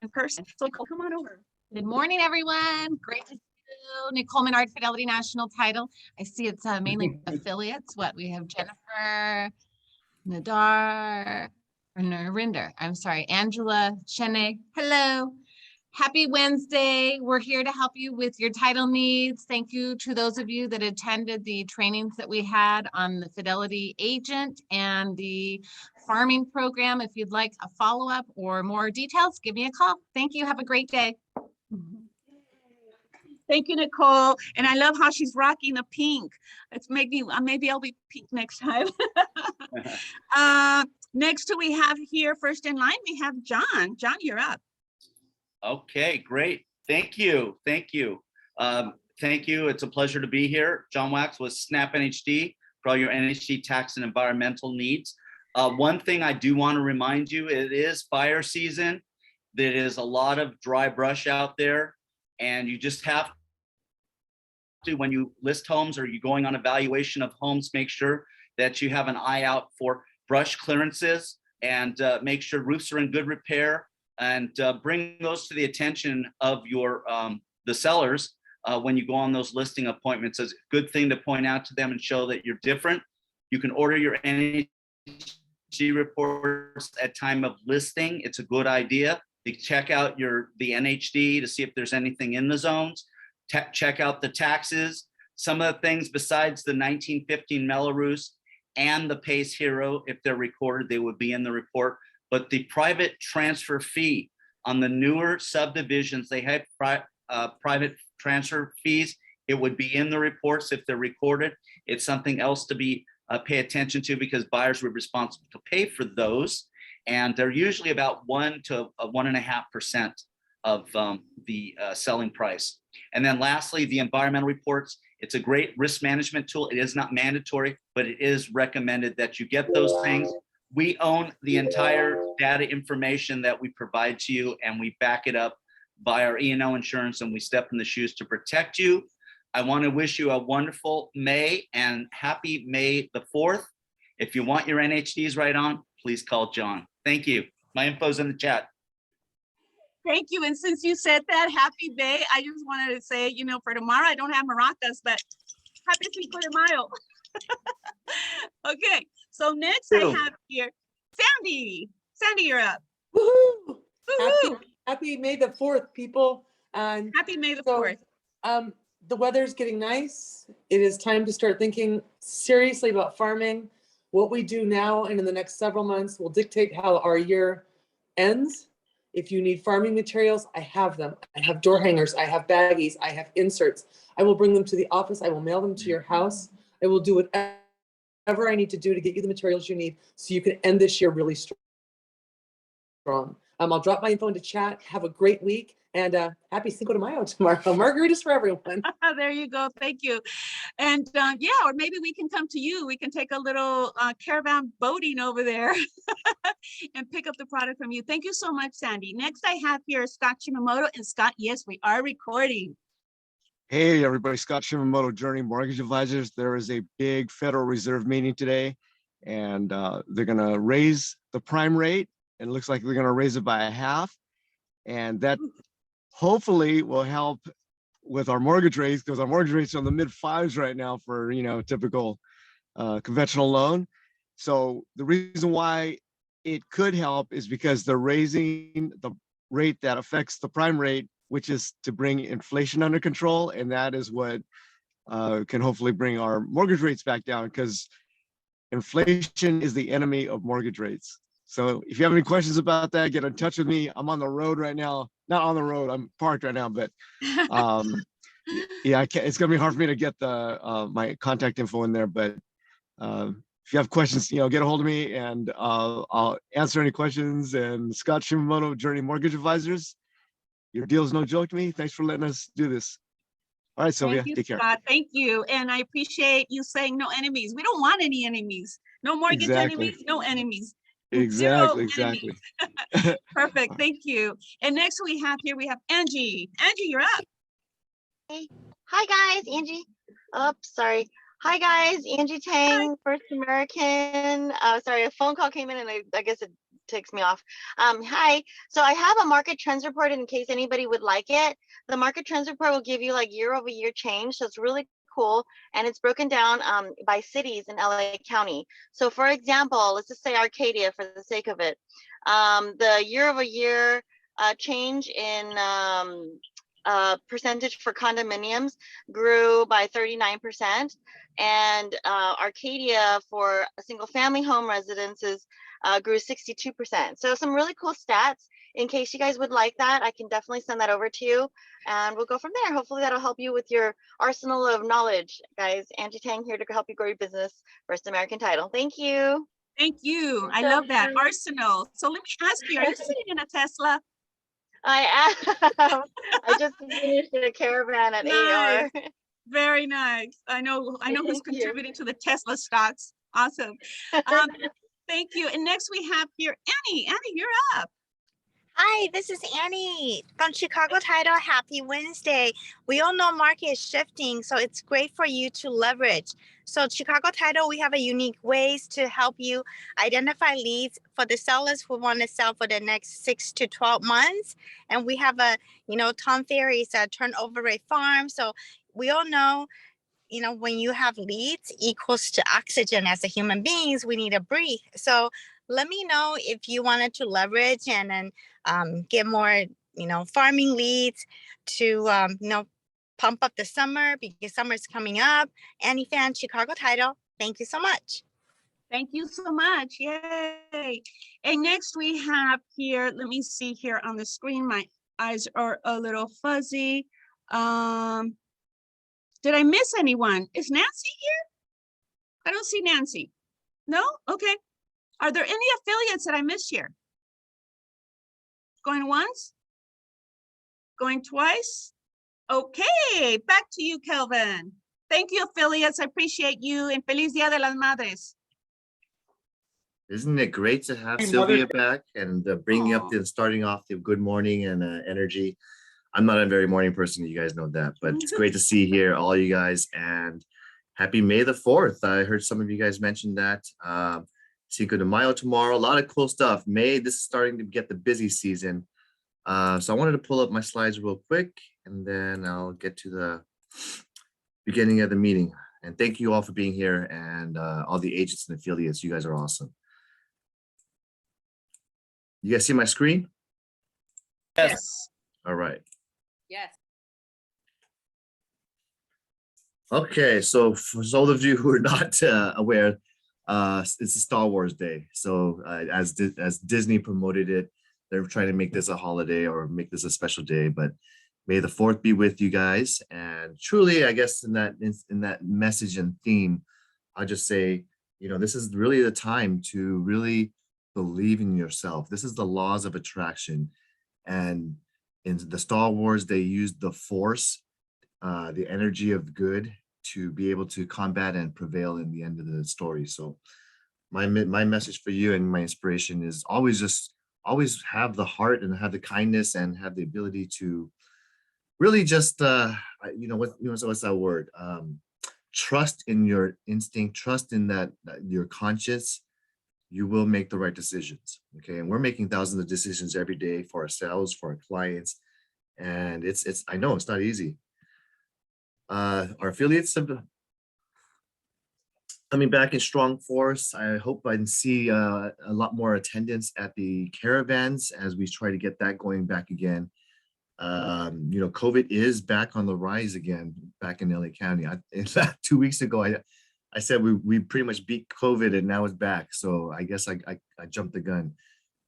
in person. So come on over. Good morning, everyone. Great to see you. Nicole Menard, Fidelity National Title. I see it's mainly affiliates. What we have: Jennifer, Nadar, or Narinder. I'm sorry, Angela, Chene. Hello. Happy Wednesday. We're here to help you with your title needs. Thank you to those of you that attended the trainings that we had on the Fidelity Agent and the farming program. If you'd like a follow-up or more details, give me a call. Thank you. Have a great day. Thank you, Nicole. And I love how she's rocking the pink. It's maybe I'll be pink next time. Next we have here first in line, we have John. John, you're up. Okay, great. Thank you. Thank you. Thank you. It's a pleasure to be here. John Wax with Snap NHD for all your NHD tax and environmental needs. One thing I do want to remind you, it is fire season. There is a lot of dry brush out there, and you just have to, when you list homes or you're going on evaluation of homes, make sure that you have an eye out for brush clearances and make sure roofs are in good repair, and bring those to the attention of your the sellers when you go on those listing appointments. It's a good thing to point out to them and show that you're different. You can order your NHD reports at time of listing. It's a good idea. You check out the NHD to see if there's anything in the zones. Check out the taxes. Some of the things besides the 1915 Melrose and the Pace Hero, if they're recorded, they would be in the report. But the private transfer fee on the newer subdivisions, they have private transfer fees. It would be in the reports if they're recorded. It's something else to be pay attention to, because buyers were responsible to pay for those. And they're usually about 1 to 1.5% of the selling price. And then lastly, the environmental reports. It's a great risk management tool. It is not mandatory, but it is recommended that you get those things. We own the entire data information that we provide to you, and we back it up by our E&O insurance, and we step in the shoes to protect you. I want to wish you a wonderful May and happy May the 4th. If you want your NHDs right on, please call John. Thank you. My info's in the chat. Thank you. And since you said that, happy May, I just wanted to say, for tomorrow, I don't have maracas, but happy Cinco de Mayo. Okay, so next I have here, Sandy. Sandy, you're up. Woohoo! Happy May the 4th, people. And happy May the 4th. The weather's getting nice. It is time to start thinking seriously about farming. What we do now and in the next several months will dictate how our year ends. If you need farming materials, I have them. I have door hangers, I have baggies, I have inserts. I will bring them to the office. I will mail them to your house. I will do whatever I need to do to get you the materials you need so you can end this year really strong. I'll drop my info into chat. Have a great week, and happy Cinco de Mayo tomorrow. Margaritas for everyone. There you go. Thank you. And yeah, or maybe we can come to you. We can take a little caravan boating over there and pick up the product from you. Thank you so much, Sandy. Next, I have here Scott Shimamoto. And Scott, yes, we are recording. Hey, everybody. Scott Shimamoto, Journey Mortgage Advisors. There is a big Federal Reserve meeting today, and they're going to raise the prime rate. And it looks like they're going to raise it by a half. And that hopefully will help with our mortgage rates, because our mortgage rates are in the mid 5s right now for, typical conventional loan. So the reason why it could help is because they're raising the rate that affects the prime rate, which is to bring inflation under control. And that is what can hopefully bring our mortgage rates back down, because inflation is the enemy of mortgage rates. So if you have any questions about that, get in touch with me. I'm on the road right now. Not on the road, I'm parked right now, but yeah, it's gonna be hard for me to get the my contact info in there. But if you have questions, get a hold of me, and I'll answer any questions. And Scott Shimamoto, Journey Mortgage Advisors. Your deal is no joke to me. Thanks for letting us do this. All right, Sylvia, take care. Scott. Thank you. And I appreciate you saying no enemies. We don't want any enemies. No mortgage enemies, no enemies. Exactly. Perfect. Thank you. And next we have Angie. Angie, you're up. Hey. Hi guys, Angie. Sorry. Hi guys, Angie Tang, First American. Sorry, a phone call came in and I guess it ticks me off. Hi. So I have a market trends report in case anybody would like it. The market trends report will give you like year-over-year change. So it's really cool. And it's broken down by cities in LA County. So for example, let's just say Arcadia for the sake of it. The year-over-year change in percentage for condominiums grew by 39%. And Arcadia for single family home residences grew 62%. So some really cool stats. In case you guys would like that, I can definitely send that over to you and we'll go from there. Hopefully that'll help you with your arsenal of knowledge, guys. Angie Tang here to help you grow your business. First American Title. Thank you. Thank you. I love that. Arsenal. So let me ask you, are you sitting in a Tesla? I am. I just finished a caravan at Nice. AR. Very nice. I know who's Thank you. contributing to the Tesla stocks. Awesome. Thank you. And next we have here Annie. Annie, you're up. Hi, this is Annie from Chicago Title. Happy Wednesday. We all know market is shifting, so it's great for you to leverage. So Chicago Title, we have a unique ways to help you identify leads for the sellers who want to sell for the next 6 to 12 months. And we have a, Tom Ferry's turnover rate farm. So we all know, when you have leads equals to oxygen as a human beings, we need to breathe. So let me know if you wanted to leverage and then get more, farming leads to, pump up the summer because summer is coming up. Annie Fan, Chicago Title. Thank you so much. Thank you so much. Yay. And next we have here, let me see here on the screen. My eyes are a little fuzzy. Did I miss anyone? Is Nancy here? I don't see Nancy. No? Okay. Are there any affiliates that I missed here? Going once? Going twice? Okay, back to you, Kelvin. Thank you, affiliates. I appreciate you. And Feliz Dia de las Madres. Isn't it great to have Hey, Sylvia back and bringing up Aw. starting off the good morning and energy? I'm not a very morning person, you guys know that, but it's great to see here all you guys and happy May the 4th. I heard some of you guys mention that. Cinco de Mayo tomorrow, a lot of cool stuff. May, this is starting to get the busy season. So I wanted to pull up my slides real quick and then I'll get to the beginning of the meeting. And thank you all for being here and all the agents and affiliates. You guys are awesome. You guys see my screen? Yes. All right. Yes. Okay, so for those of you who are not aware, it's a Star Wars Day. So as Disney promoted it, they're trying to make this a holiday or make this a special day. But may the 4th be with you guys. And truly, I guess in that message and theme, I'll just say, this is really the time to really believe in yourself. This is the laws of attraction. And in the Star Wars, they used the Force, the energy of good, to be able to combat and prevail in the end of the story. So my message for you and my inspiration is always have the heart and have the kindness and have the ability to really just what's that word, trust in your instinct, trust in that your conscience. You will make the right decisions. Okay, and we're making thousands of decisions every day for ourselves, for our clients, and I know it's not easy. Our affiliates have coming back in strong force. I hope I can see a lot more attendance at the caravans as we try to get that going back again. COVID is back on the rise again back in LA County. In fact, 2 weeks ago, I said we pretty much beat COVID and now it's back. So I guess I jumped the gun.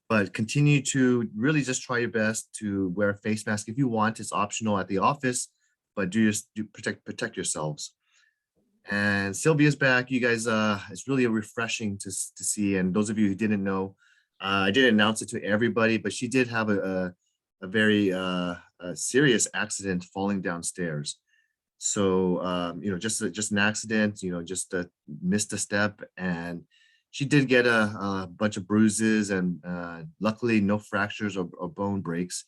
But continue to really just try your best to wear a face mask if you want. It's optional at the office, but do protect yourselves. And Sylvia's back. You guys, it's really refreshing to see. And those of you who didn't know, I didn't announce it to everybody, but she did have a very serious accident falling downstairs. So just an accident. Just missed a step, and she did get a bunch of bruises, and luckily no fractures or bone breaks.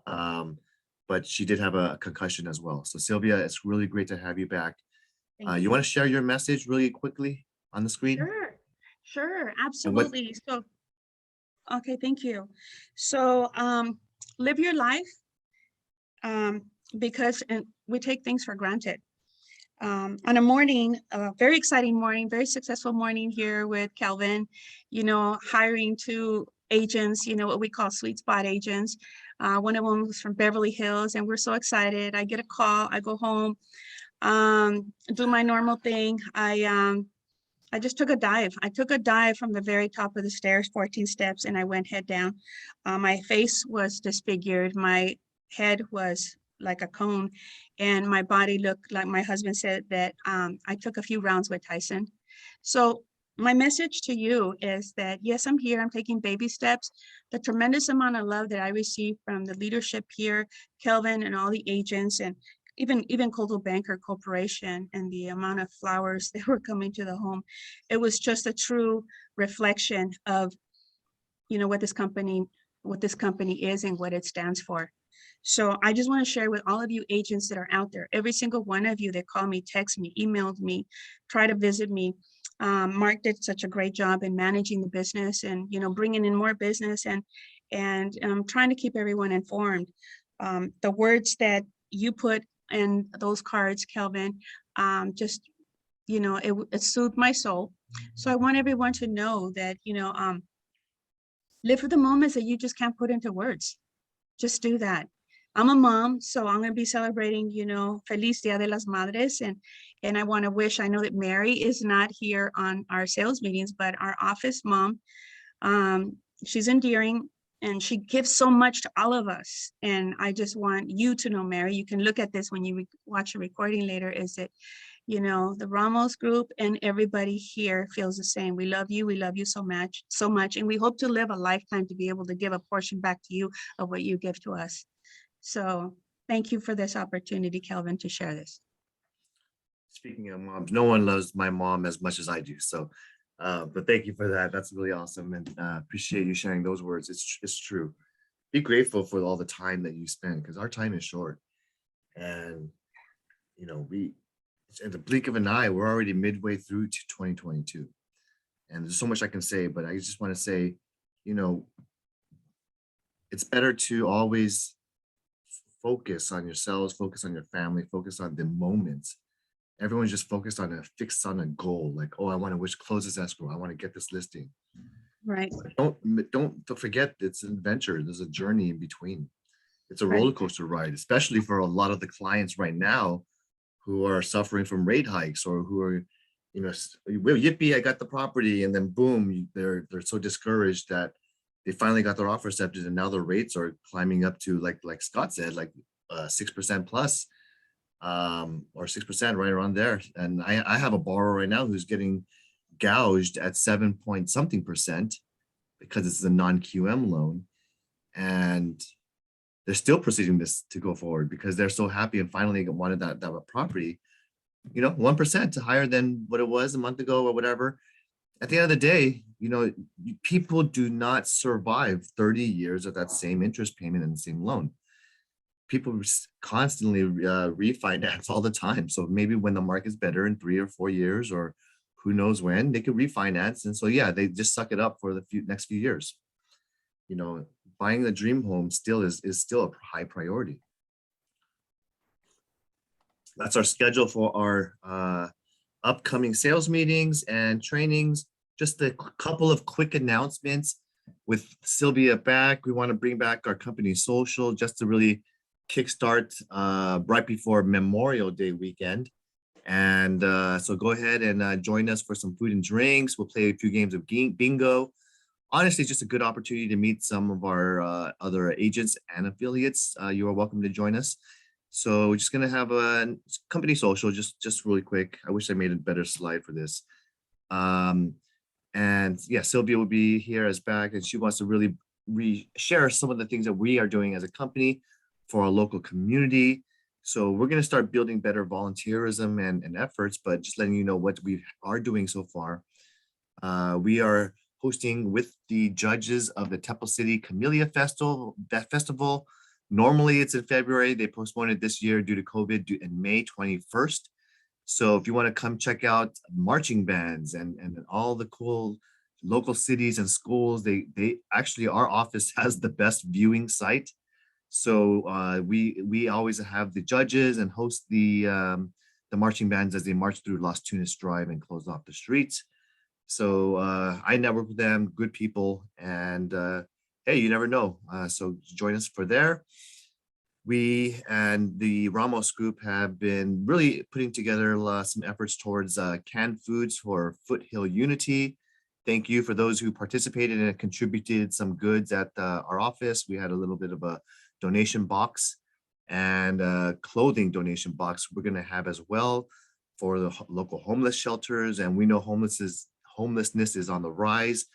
But she did have a concussion as well. So Sylvia, it's really great to have you back. You want to share your message really quickly on the screen? Sure, absolutely. So, Okay, thank you. So live your life because we take things for granted. On a morning, a very exciting morning, very successful morning here with Kelvin, hiring 2 agents, what we call sweet spot agents. One of them was from Beverly Hills, and we're so excited. I get a call, I go home, do my normal thing. I just took a dive. I took a dive from the very top of the stairs, 14 steps, and I went head down. My face was disfigured. My head was like a cone, and my body looked like, my husband said that I took a few rounds with Tyson. So my message to you is that, yes, I'm here. I'm taking baby steps. The tremendous amount of love that I received from the leadership here, Kelvin and all the agents, and even Coldwell Banker Corporation, and the amount of flowers that were coming to the home, it was just a true reflection of, what this company is and what it stands for. So I just want to share with all of you agents that are out there, every single one of you that call me, text me, emailed me, try to visit me. Mark did such a great job in managing the business and, bringing in more business and trying to keep everyone informed. The words that you put in those cards, Kelvin, just, it soothed my soul. So I want everyone to know that, live for the moments that you just can't put into words. Just do that. I'm a mom, so I'm going to be celebrating, Feliz Dia de las Madres. And I want to wish, I know that Mary is not here on our sales meetings, but our office mom, she's endearing and she gives so much to all of us. And I just want you to know, Mary, you can look at this when you watch a recording later, is that, the Ramos group and everybody here feels the same. We love you so much. And we hope to live a lifetime to be able to give a portion back to you of what you give to us. So thank you for this opportunity, Kelvin, to share this. Speaking of moms, no one loves my mom as much as I do. So, but thank you for that. That's really awesome. And appreciate you sharing those words. It's true. Be grateful for all the time that you spend, because our time is short. And, in the blink of an eye, we're already midway through to 2022. And there's so much I can say, but I just want to say, it's better to always focus on yourselves, focus on your family, focus on the moments. Everyone's just focused on a goal, like, oh, I want to close this escrow, I want to get this listing. Right. Don't forget, it's an adventure. There's a journey in between. It's a Right. roller coaster ride, especially for a lot of the clients right now who are suffering from rate hikes, or who are, well, yippee, I got the property, and then boom, they're so discouraged that they finally got their offer accepted, and now the rates are climbing up to, like Scott said, like 6% plus, or 6%, right around there. And I have a borrower right now who's getting gouged at 7 point something percent because it's a non-QM loan, and they're still proceeding this to go forward because they're so happy and finally wanted that property, 1% higher than what it was a month ago or whatever. At the end of the day, people do not survive 30 years of that same interest payment and the same loan. People constantly refinance all the time. So maybe when the market's better in 3 or 4 years, or who knows when, they could refinance. And so, yeah, they just suck it up for the next few years. Buying the dream home still is still a high priority. That's our schedule for our upcoming sales meetings and trainings. Just a couple of quick announcements. With Sylvia back, we want to bring back our company social just to really kickstart right before Memorial Day weekend. And so go ahead and join us for some food and drinks. We'll play a few games of bingo. Honestly, just a good opportunity to meet some of our other agents and affiliates. You are welcome to join us. So we're just going to have a company social, just really quick. I wish I made a better slide for this. And yeah, Sylvia will be here as back, and she wants to really share some of the things that we are doing as a company for our local community. So we're going to start building better volunteerism and efforts, but just letting you know what we are doing so far. We are hosting with the judges of the Temple City Camellia Festival. Normally it's in February. They postponed it this year due to COVID in May 21st. So if you want to come check out marching bands and all the cool local cities and schools, they actually, our office has the best viewing site. So we always have the judges and host the marching bands as they march through Las Tunas Drive and close off the streets. So I network with them, good people, and hey, you never know. So join us for there. We and the Ramos group have been really putting together some efforts towards canned foods for Foothill Unity. Thank you for those who participated and contributed some goods at our office. We had a little bit of a donation box and a clothing donation box we're going to have as well for the local homeless shelters. And we know homelessness is on the rise.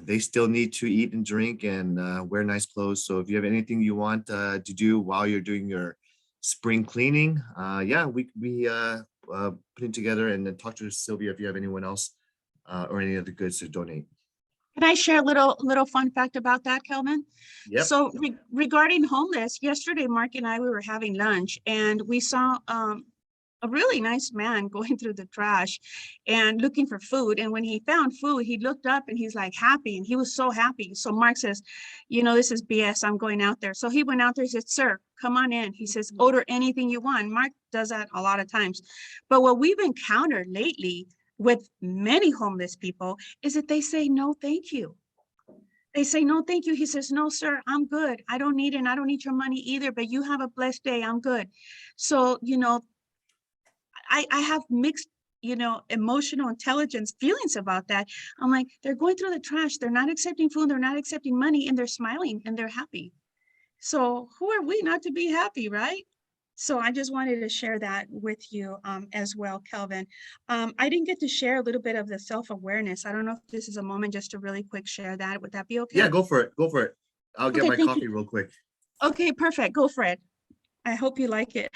They still need to eat and drink and wear nice clothes. So if you have anything you want to do while you're doing your spring cleaning, yeah, we putting together, and then talk to Sylvia if you have anyone else or any other goods to donate. Can I share a little fun fact about that, Kelvin? Yep. So regarding homeless, yesterday, Mark and I, we were having lunch and we saw a really nice man going through the trash and looking for food. And when he found food, he looked up and he's like happy, and he was so happy. So Mark says, you know, this is BS, I'm going out there. So he went out there, he said, sir, come on in. He says, order anything you want. Mark does that a lot of times. But what we've encountered lately with many homeless people is that they say, no, thank you. They say, no, thank you. He says, no, sir, I'm good. I don't need it. And I don't need your money either, but you have a blessed day. I'm good. So, you know, I have mixed, you know, emotional intelligence feelings about that. I'm like, they're going through the trash. They're not accepting food. They're not accepting money, and they're smiling and they're happy. So who are we not to be happy, right? So I just wanted to share that with you as well, Kelvin. I didn't get to share a little bit of the self-awareness. I don't know if this is a moment just to really quick share that. Would that be okay? Yeah, go for it. Go for it. I'll get Okay, my thank coffee you. real quick. Okay, perfect. Go for it. I hope you like it.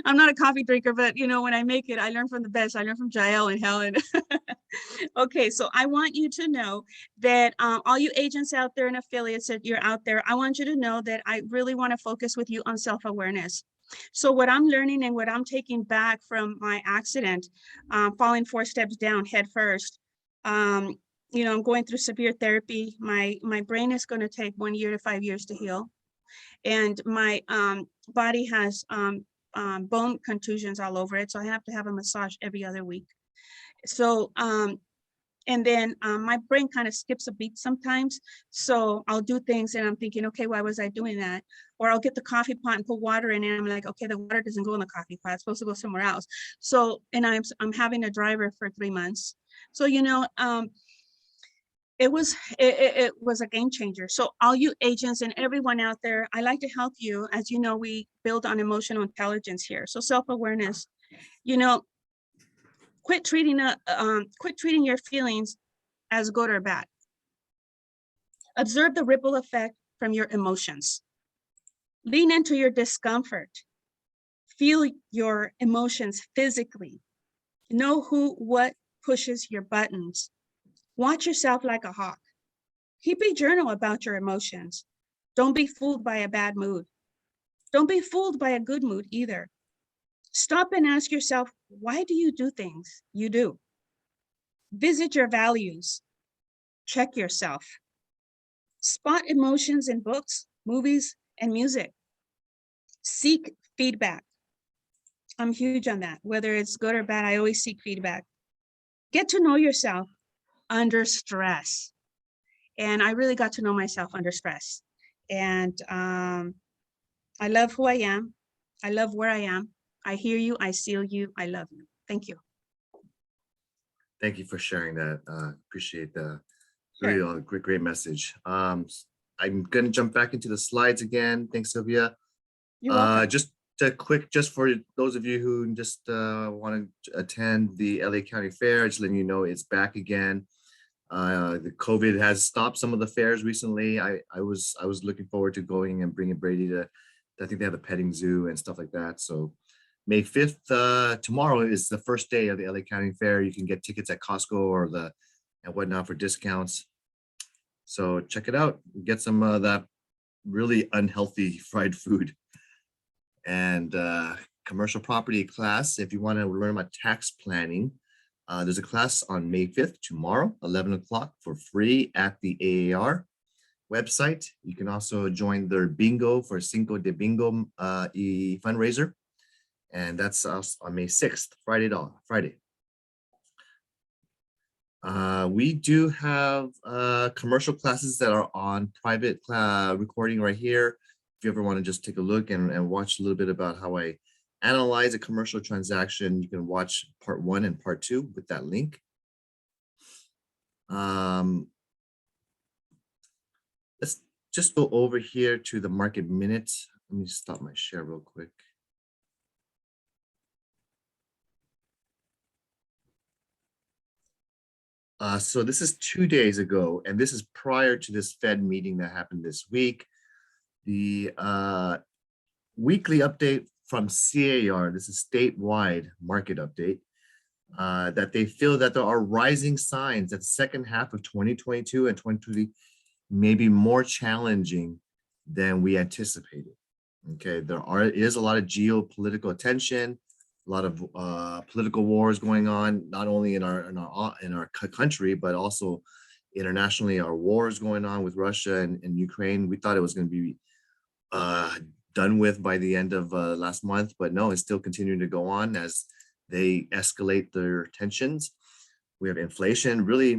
I'm not a coffee drinker, but you know, when I make it, I learn from the best. I learn from Jael and Helen. Okay, so I want you to know that all you agents out there and affiliates that you're out there, I want you to know that I really want to focus with you on self-awareness. So what I'm learning and what I'm taking back from my accident, falling 4 steps down head first, you know, I'm going through severe therapy. My brain is going to take 1 year to 5 years to heal. And my body has bone contusions all over it. So I have to have a massage every other week. So, and then my brain kind of skips a beat sometimes. So I'll do things and I'm thinking, okay, why was I doing that? Or I'll get the coffee pot and put water in it. And I'm like, okay, the water doesn't go in the coffee pot. It's supposed to go somewhere else. So, and I'm having a driver for 3 months. So, you know, it was a game changer. So all you agents and everyone out there, I like to help you. As you know, we build on emotional intelligence here. So self-awareness, you know, quit treating your feelings as good or bad. Observe the ripple effect from your emotions. Lean into your discomfort. Feel your emotions physically. Know what pushes your buttons. Watch yourself like a hawk. Keep a journal about your emotions. Don't be fooled by a bad mood. Don't be fooled by a good mood either. Stop and ask yourself, why do you do things you do? Visit your values. Check yourself. Spot emotions in books, movies, and music. Seek feedback. I'm huge on that. Whether it's good or bad, I always seek feedback. Get to know yourself under stress. And I really got to know myself under stress. And I love who I am. I love where I am. I hear you. I see you. I love you. Thank you. Thank you for sharing that. Appreciate the Sure. really great message. I'm going to jump back into the slides again. Thanks, Sylvia. You're welcome. Just a quick, just for those of you who just want to attend the LA County Fair, just letting you know it's back again. The COVID has stopped some of the fairs recently. I was looking forward to going and bringing Brady to, I think they have a petting zoo and stuff like that. So May 5th, tomorrow is the first day of the LA County Fair. You can get tickets at Costco or and whatnot for discounts. So check it out. Get some of that really unhealthy fried food. And commercial property class, if you want to learn about tax planning, There's a class on May 5th, tomorrow, 11 o'clock for free at the AAR website. You can also join their bingo for Cinco de Bingo fundraiser. And that's us on May 6th, Friday. We do have commercial classes that are on private recording right here. If you ever want to just take a look and watch a little bit about how I analyze a commercial transaction, you can watch part 1 and part 2 with that link. Let's just go over here to the market minutes. Let me stop my share real quick. So this is 2 days ago, and this is prior to this Fed meeting that happened this week. The weekly update from CAR, this is statewide market update, that they feel that there are rising signs that the second half of 2022 and 2023 may be more challenging than we anticipated. Okay, there is a lot of geopolitical tension, a lot of political wars going on, not only in our country, but also internationally. Our wars going on with Russia and Ukraine. We thought it was going to be done with by the end of last month, but no, it's still continuing to go on as they escalate their tensions. We have inflation really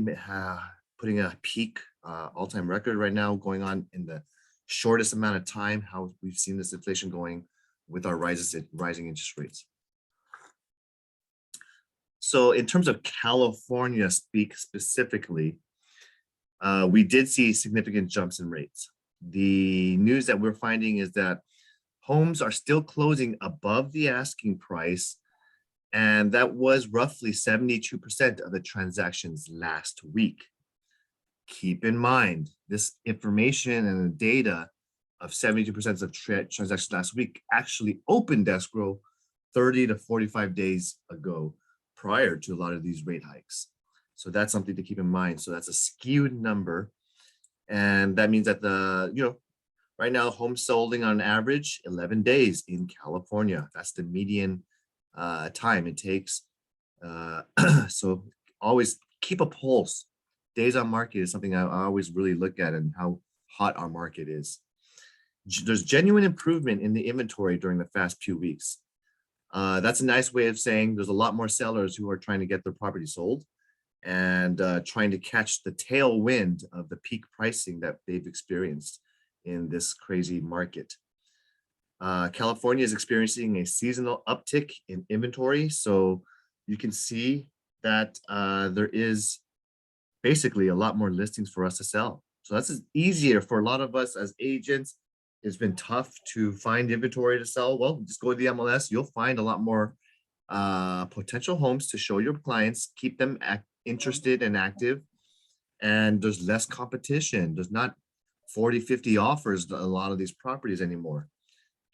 putting a peak all-time record right now, going on in the shortest amount of time. How we've seen this inflation going with our rising interest rates. So in terms of California specifically, we did see significant jumps in rates. The news that we're finding is that homes are still closing above the asking price, and that was roughly 72% of the transactions last week. Keep in mind, this information and the data of 72% of transactions last week actually opened escrow 30 to 45 days ago, prior to a lot of these rate hikes. So that's something to keep in mind. So that's a skewed number. And that means that right now homes solding on average 11 days in California. That's the median time it takes. So always keep a pulse. Days on market is something I always really look at, and how hot our market is. There's genuine improvement in the inventory during the past few weeks. That's a nice way of saying there's a lot more sellers who are trying to get their property sold and trying to catch the tailwind of the peak pricing that they've experienced in this crazy market. California is experiencing a seasonal uptick in inventory. So you can see that there is basically a lot more listings for us to sell. So that's easier for a lot of us as agents. It's been tough to find inventory to sell. Well, just go to the MLS. You'll find a lot more potential homes to show your clients, keep them interested and active. And there's less competition. There's not 40, 50 offers on a lot of these properties anymore.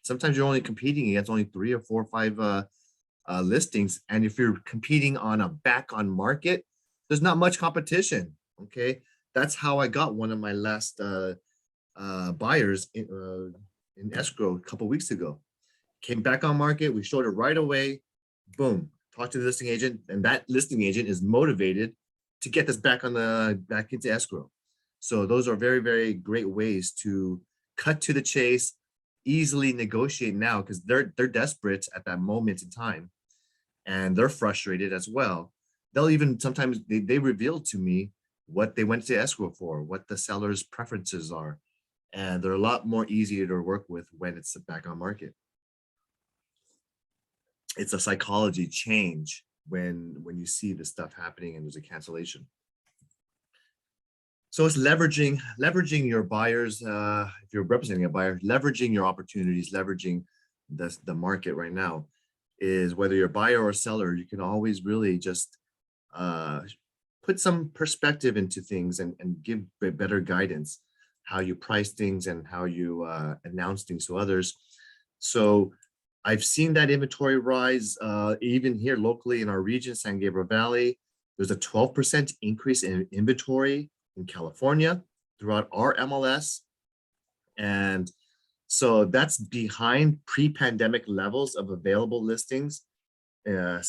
Sometimes you're only competing against only 3 or 4 or 5 listings. And if you're competing on a back on market, there's not much competition. Okay, that's how I got one of my last buyers in escrow a couple weeks ago. Came back on market, we showed it right away, boom, talked to the listing agent, and that listing agent is motivated to get this back into escrow. So those are very, very great ways to cut to the chase, easily negotiate now, because they're desperate at that moment in time, and they're frustrated as well. They'll even sometimes they reveal to me what they went to escrow for, what the seller's preferences are. And they're a lot more easier to work with when it's back on market. It's a psychology change when you see this stuff happening and there's a cancellation. So it's leveraging your buyers. If you're representing a buyer, leveraging your opportunities, leveraging the market right now is whether you're a buyer or a seller, you can always really just put some perspective into things and give better guidance, how you price things and how you announce things to others. So I've seen that inventory rise even here locally in our region, San Gabriel Valley. There's a 12% increase in inventory in California throughout our MLS. And so that's behind pre-pandemic levels of available listings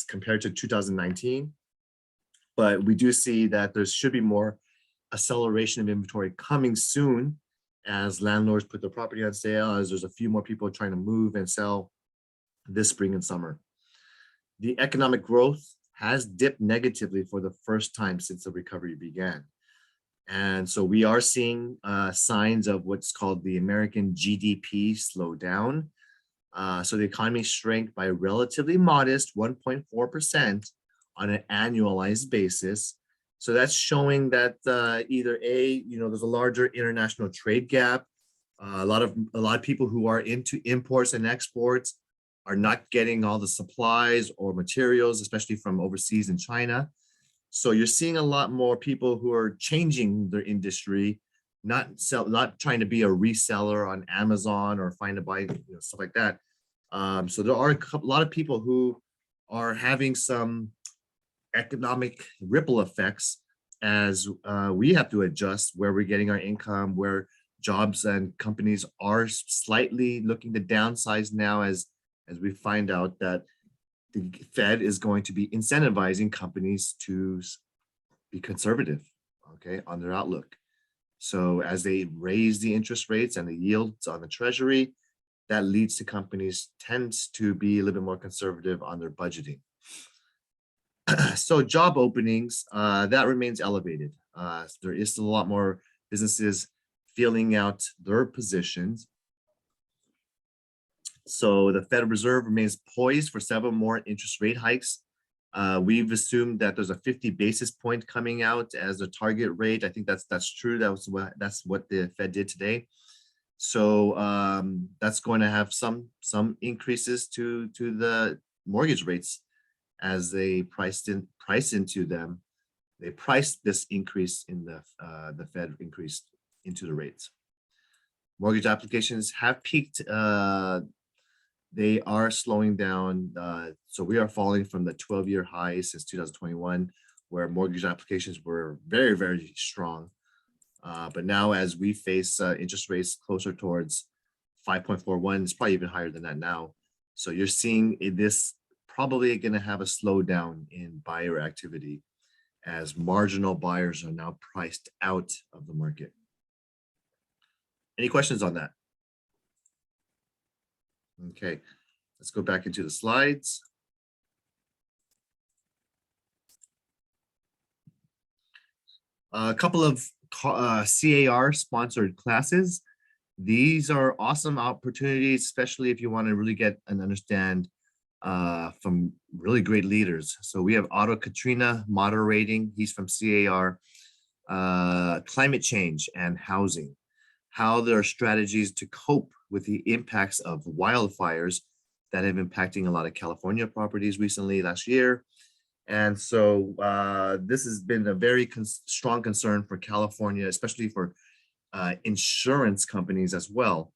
compared to 2019. But we do see that there should be more acceleration of inventory coming soon as landlords put their property on sale, as there's a few more people trying to move and sell this spring and summer. The economic growth has dipped negatively for the first time since the recovery began. And so we are seeing signs of what's called the American GDP slow down. So the economy shrank by a relatively modest 1.4% on an annualized basis. So that's showing that either there's a larger international trade gap. A lot of people who are into imports and exports are not getting all the supplies or materials, especially from overseas in China. So you're seeing a lot more people who are changing their industry, not trying to be a reseller on Amazon or find a buy, stuff like that. So there are a lot of people who are having some economic ripple effects as we have to adjust where we're getting our income, where jobs and companies are slightly looking to downsize now as we find out that the Fed is going to be incentivizing companies to be conservative, okay, on their outlook. So as they raise the interest rates and the yields on the treasury, that leads to companies tends to be a little bit more conservative on their budgeting. So job openings, that remains elevated. There is still a lot more businesses filling out their positions. So the Federal Reserve remains poised for several more interest rate hikes. We've assumed that there's a 50 basis point coming out as a target rate. I think that's true. That's what the Fed did today. So that's going to have some increases to the mortgage rates as they price into them. They priced this increase in the Fed increase into the rates. Mortgage applications have peaked. They are slowing down. So we are falling from the 12-year high since 2021, where mortgage applications were very, very strong. But now as we face interest rates closer towards 5.41, it's probably even higher than that now. So you're seeing this probably going to have a slowdown in buyer activity as marginal buyers are now priced out of the market. Any questions on that? Okay, let's go back into the slides. A couple of CAR sponsored classes. These are awesome opportunities, especially if you want to really get and understand from really great leaders. So we have Otto Katrina moderating. He's from CAR. Climate change and housing, how there are strategies to cope with the impacts of wildfires that have impacting a lot of California properties recently last year. And so this has been a very strong concern for California, especially for insurance companies as well,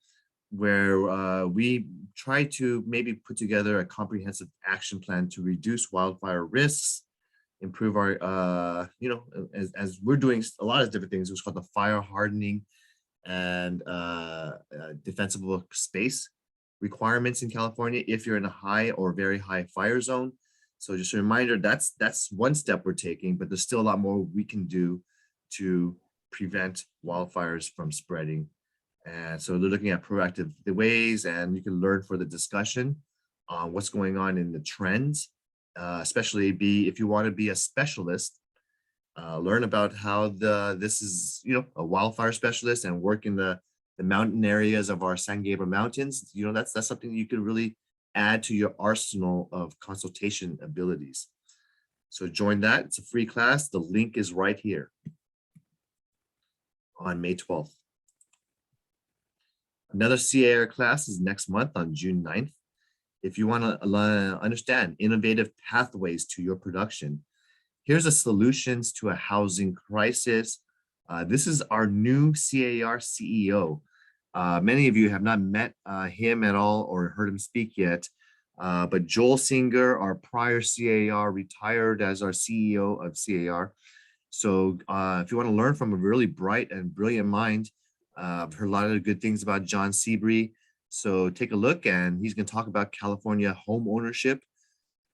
where we try to maybe put together a comprehensive action plan to reduce wildfire risks, improve our, as we're doing a lot of different things. It's called the fire hardening and defensible space requirements in California if you're in a high or very high fire zone. So just a reminder, that's one step we're taking, but there's still a lot more we can do to prevent wildfires from spreading. And so they're looking at proactive ways, and you can learn for the discussion on what's going on in the trends, especially if you want to be a specialist, learn about how this is, a wildfire specialist and work in the mountain areas of our San Gabriel Mountains. That's something you could really add to your arsenal of consultation abilities. So join that. It's a free class. The link is right here on May 12th. Another CAR class is next month on June 9th. If you want to understand innovative pathways to your production, here's a solutions to a housing crisis. This is our new CAR CEO. Many of you have not met him at all or heard him speak yet, but Joel Singer, our prior CAR, retired as our CEO of CAR. So if you want to learn from a really bright and brilliant mind, I've heard a lot of good things about John Seabury. So take a look, and he's going to talk about California home ownership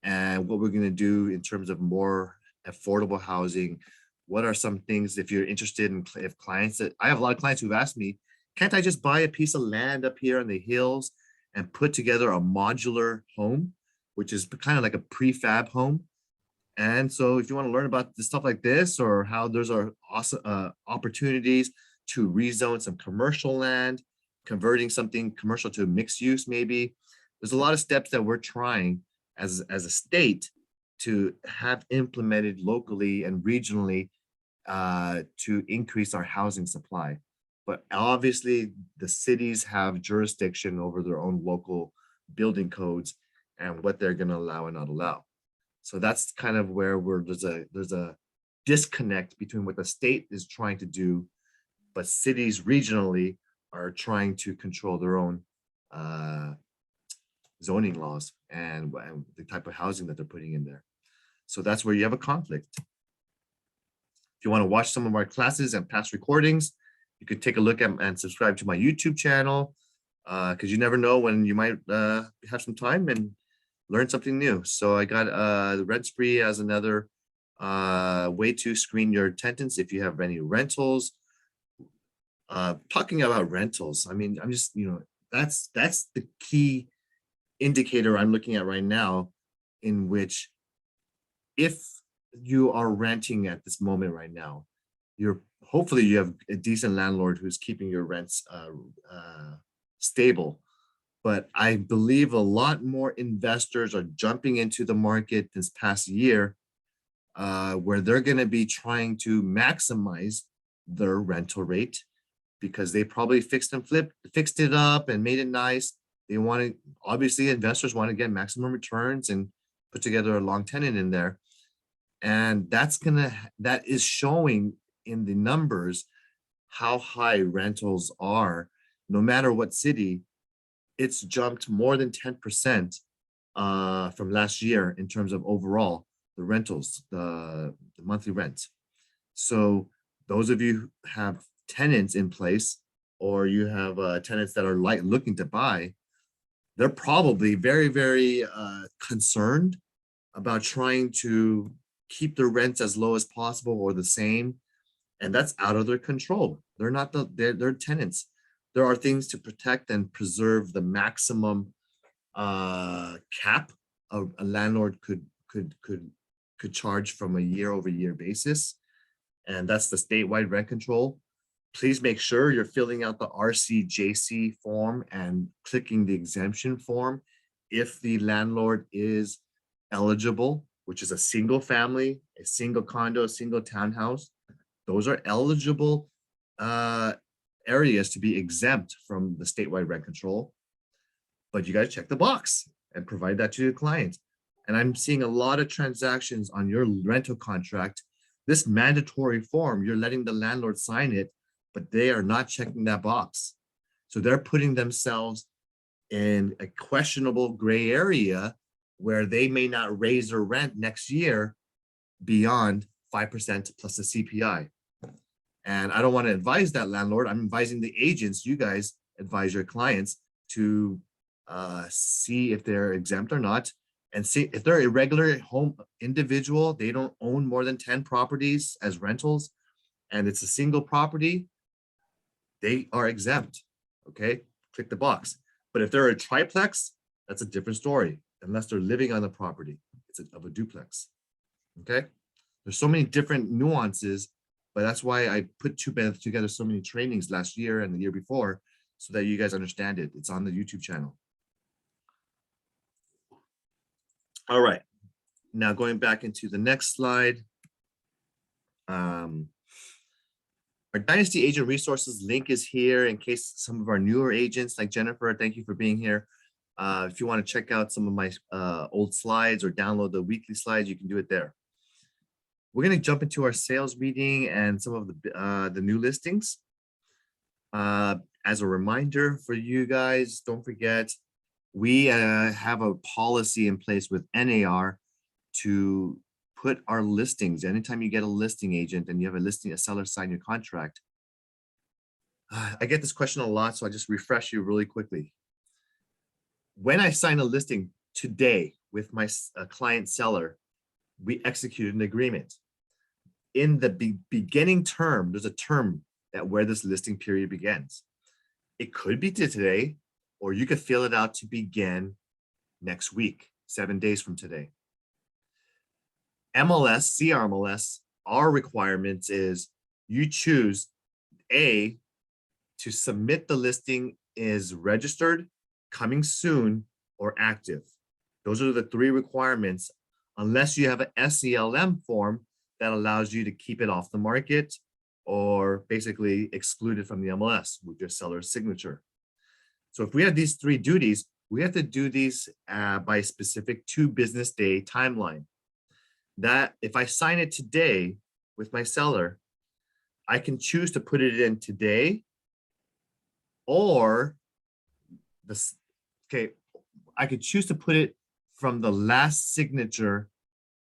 and what we're going to do in terms of more affordable housing. What are some things if you're interested in, if clients that, I have a lot of clients who've asked me, can't I just buy a piece of land up here in the hills and put together a modular home, which is kind of like a prefab home? And so if you want to learn about the stuff like this, or how there's are awesome opportunities to rezone some commercial land, converting something commercial to mixed use, maybe, there's a lot of steps that we're trying as a state to have implemented locally and regionally to increase our housing supply. But obviously the cities have jurisdiction over their own local building codes and what they're going to allow and not allow. So that's kind of where there's a disconnect between what the state is trying to do, but cities regionally are trying to control their own zoning laws and the type of housing that they're putting in there. So that's where you have a conflict. If you want to watch some of our classes and past recordings, you could take a look at and subscribe to my YouTube channel, because you never know when you might have some time and learn something new. So I got the Rent Spree as another way to screen your tenants if you have any rentals. Talking about rentals, I mean, I'm just, that's the key indicator I'm looking at right now, in which if you are renting at this moment right now, hopefully you have a decent landlord who's keeping your rents stable. But I believe a lot more investors are jumping into the market this past year, where they're going to be trying to maximize their rental rate, because they probably fixed it up and made it nice. They want to, obviously investors want to get maximum returns and put together a long tenant in there. And that is showing in the numbers how high rentals are, no matter what city. It's jumped more than 10% from last year in terms of overall the rentals, the monthly rent. So those of you who have tenants in place, or you have tenants that are looking to buy, they're probably very, very concerned about trying to keep their rents as low as possible or the same. And that's out of their control. They're not they're tenants. There are things to protect and preserve the maximum cap a landlord could charge from a year-over-year basis. And that's the statewide rent control. Please make sure you're filling out the RCJC form and clicking the exemption form if the landlord is eligible, which is a single family, a single condo, a single townhouse. Those are eligible areas to be exempt from the statewide rent control. But you got to check the box and provide that to your client. And I'm seeing a lot of transactions on your rental contract. This mandatory form, you're letting the landlord sign it, but they are not checking that box. So they're putting themselves in a questionable gray area where they may not raise their rent next year beyond 5% plus the CPI. And I don't want to advise that landlord. I'm advising the agents. You guys advise your clients to see if they're exempt or not, and see if they're a regular home individual, they don't own more than 10 properties as rentals, and it's a single property, they are exempt. Okay, click the box. But if they're a triplex, that's a different story, unless they're living on the property. It's of a duplex. Okay, there's so many different nuances, but that's why I put together so many trainings last year and the year before, so that you guys understand it. It's on the YouTube channel. All right, now going back into the next slide. Our Dynasty Agent Resources link is here in case some of our newer agents like Jennifer, thank you for being here. If you want to check out some of my old slides or download the weekly slides, you can do it there. We're going to jump into our sales meeting and some of the new listings. As a reminder for you guys, don't forget, we have a policy in place with NAR to put our listings. Anytime you get a listing agent and you have a seller sign your contract. I get this question a lot, so I just refresh you really quickly. When I sign a listing today with my client seller, we executed an agreement. In the beginning term, there's a term that where this listing period begins. It could be to today, or you could fill it out to begin next week, 7 days from today. MLS, CRMLS, our requirements is you choose A, to submit the listing is registered, coming soon, or active. Those are the 3 requirements, unless you have an SELM form that allows you to keep it off the market or basically exclude it from the MLS with your seller's signature. So if we have these 3 duties, we have to do these by a specific 2 business day timeline. That if I sign it today with my seller, I can choose to put it in today, or this, okay, I could choose to put it from the last signature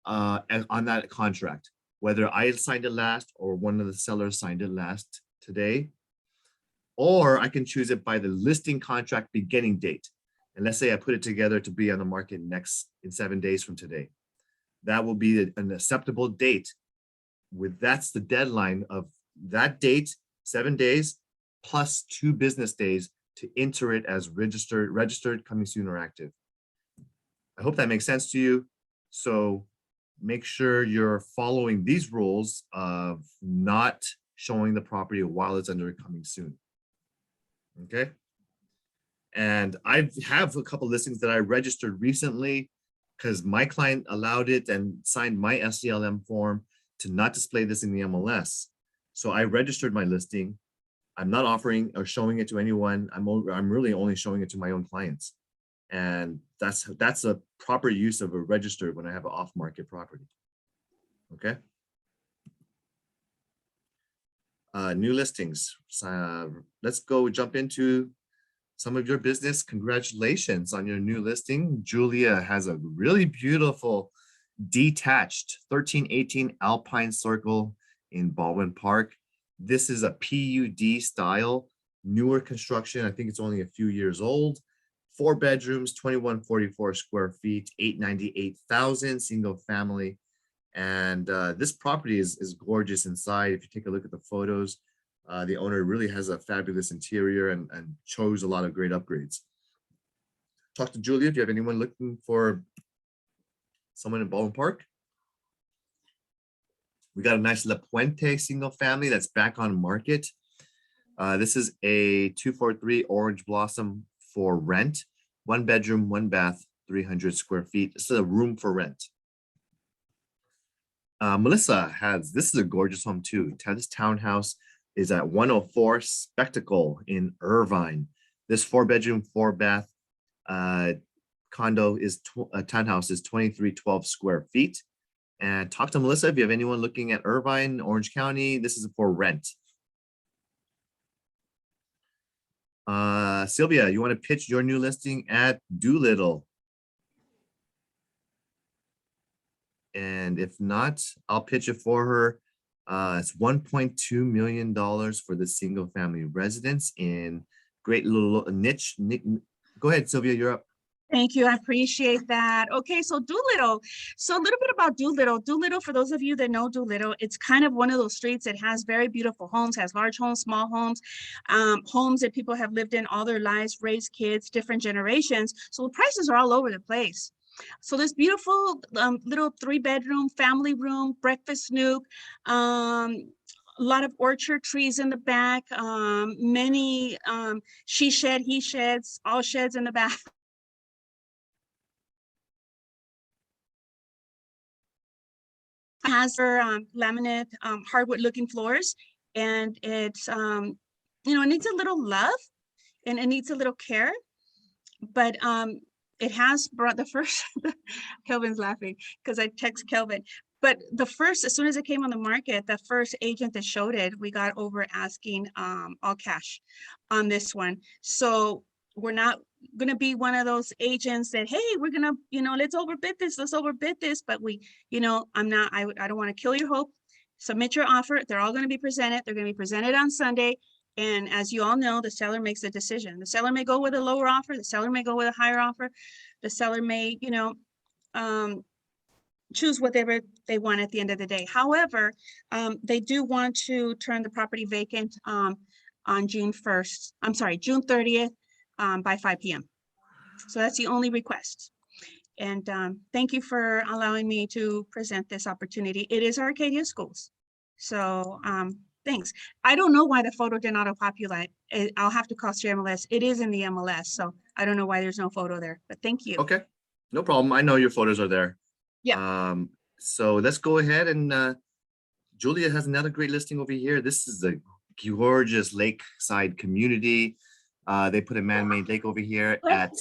on that contract, whether I signed it last or one of the sellers signed it last today, or I can choose it by the listing contract beginning date. And let's say I put it together to be on the market in 7 days from today. That will be an acceptable date. That's the deadline of that date, 7 days, plus 2 business days to enter it as registered, coming soon, or active. I hope that makes sense to you. So make sure you're following these rules of not showing the property while it's under coming soon. Okay. And I have a couple listings that I registered recently because my client allowed it and signed my SDLM form to not display this in the MLS. So I registered my listing. I'm not offering or showing it to anyone. I'm really only showing it to my own clients. And that's a proper use of a registered when I have an off-market property. Okay. New listings. Let's go jump into some of your business. Congratulations on your new listing. Julia has a really beautiful detached 1318 Alpine Circle in Baldwin Park. This is a PUD style, newer construction. I think it's only a few years old. 4 bedrooms, 2144 square feet, 898,000, single family. And this property is gorgeous inside. If you take a look at the photos, the owner really has a fabulous interior and chose a lot of great upgrades. Talk to Julia. Do you have anyone looking for someone in Baldwin Park? We got a nice La Puente single family that's back on market. This is a 243 Orange Blossom for rent, 1 bedroom, 1 bath, 300 square feet. This is a room for rent. Melissa has, this is a gorgeous home too. This townhouse is at 104 Spectacle in Irvine. This 4 bedroom, 4 bath condo is, townhouse is 2312 square feet. And talk to Melissa if you have anyone looking at Irvine, Orange County. This is for rent. Sylvia, you want to pitch your new listing at Doolittle? And if not, I'll pitch it for her. It's $1.2 million for the single family residence in great little niche. Go ahead, Sylvia, you're up. Thank you. I appreciate that. Okay, so Doolittle. So a little bit about Doolittle. Doolittle, for those of you that know Doolittle, it's kind of one of those streets that has very beautiful homes, has large homes, small homes, homes that people have lived in all their lives, raised kids, different generations. So the prices are all over the place. So this beautiful little 3-bedroom family room, breakfast nook, a lot of orchard trees in the back, many she shed, he sheds, all sheds in the back. Has her laminate hardwood looking floors, and it's it needs a little love and it needs a little care, but it has brought the first Kelvin's laughing because I text Kelvin, but the first, as soon as it came on the market, the first agent that showed it, we got over asking all cash on this one. So we're not going to be one of those agents that, hey, we're going to, let's overbid this, but we, I don't want to kill your hope. Submit your offer. They're all going to be presented. They're going to be presented on Sunday. And as you all know, the seller makes a decision. The seller may go with a lower offer. The seller may go with a higher offer. The seller may, choose whatever they want at the end of the day. However, they do want to turn the property vacant on June 1st, I'm sorry, June 30th by 5 p.m. So that's the only request. And thank you for allowing me to present this opportunity. It is Arcadia Schools. So thanks. I don't know why the photo did not auto-populate. I'll have to call MLS. It is in the MLS. So I don't know why there's no photo there, but thank you. Okay, no problem. I know your photos are there. Yeah. So let's go ahead and Julia has another great listing over here. This is a gorgeous lakeside community. They put a man-made lake over here at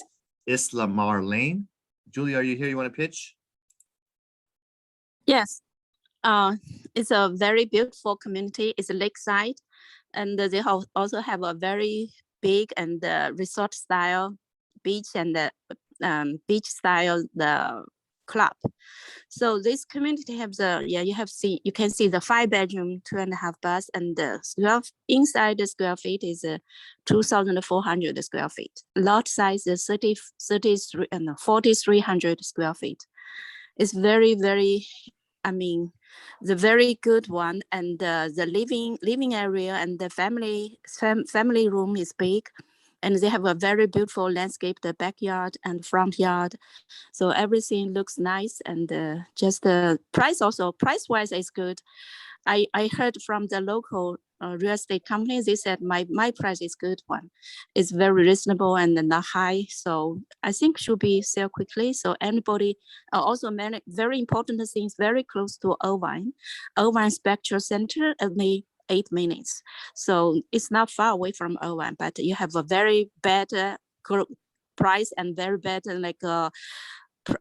Isla Mar Lane. Julia, are you here? You want to pitch? Yes, it's a very beautiful community. It's a lakeside, and they also have a very big and resort style beach and beach style club. So this community has you can see the 5-bedroom, 2.5 baths, and the inside the square feet is 2,400 square feet. Lot size is 33 and 4,300 square feet. It's very, very, I mean, the very good one, and the living area and the family room is big, and they have a very beautiful landscape, the backyard and front yard. So everything looks nice, and just the price wise is good. I heard from the local real estate company, they said my price is good one. It's very reasonable and not high. So I think should be sell quickly. So anybody, also many very important things, very close to Irvine Spectral Center, only 8 minutes. So it's not far away from Irvine, but you have a very better price and very better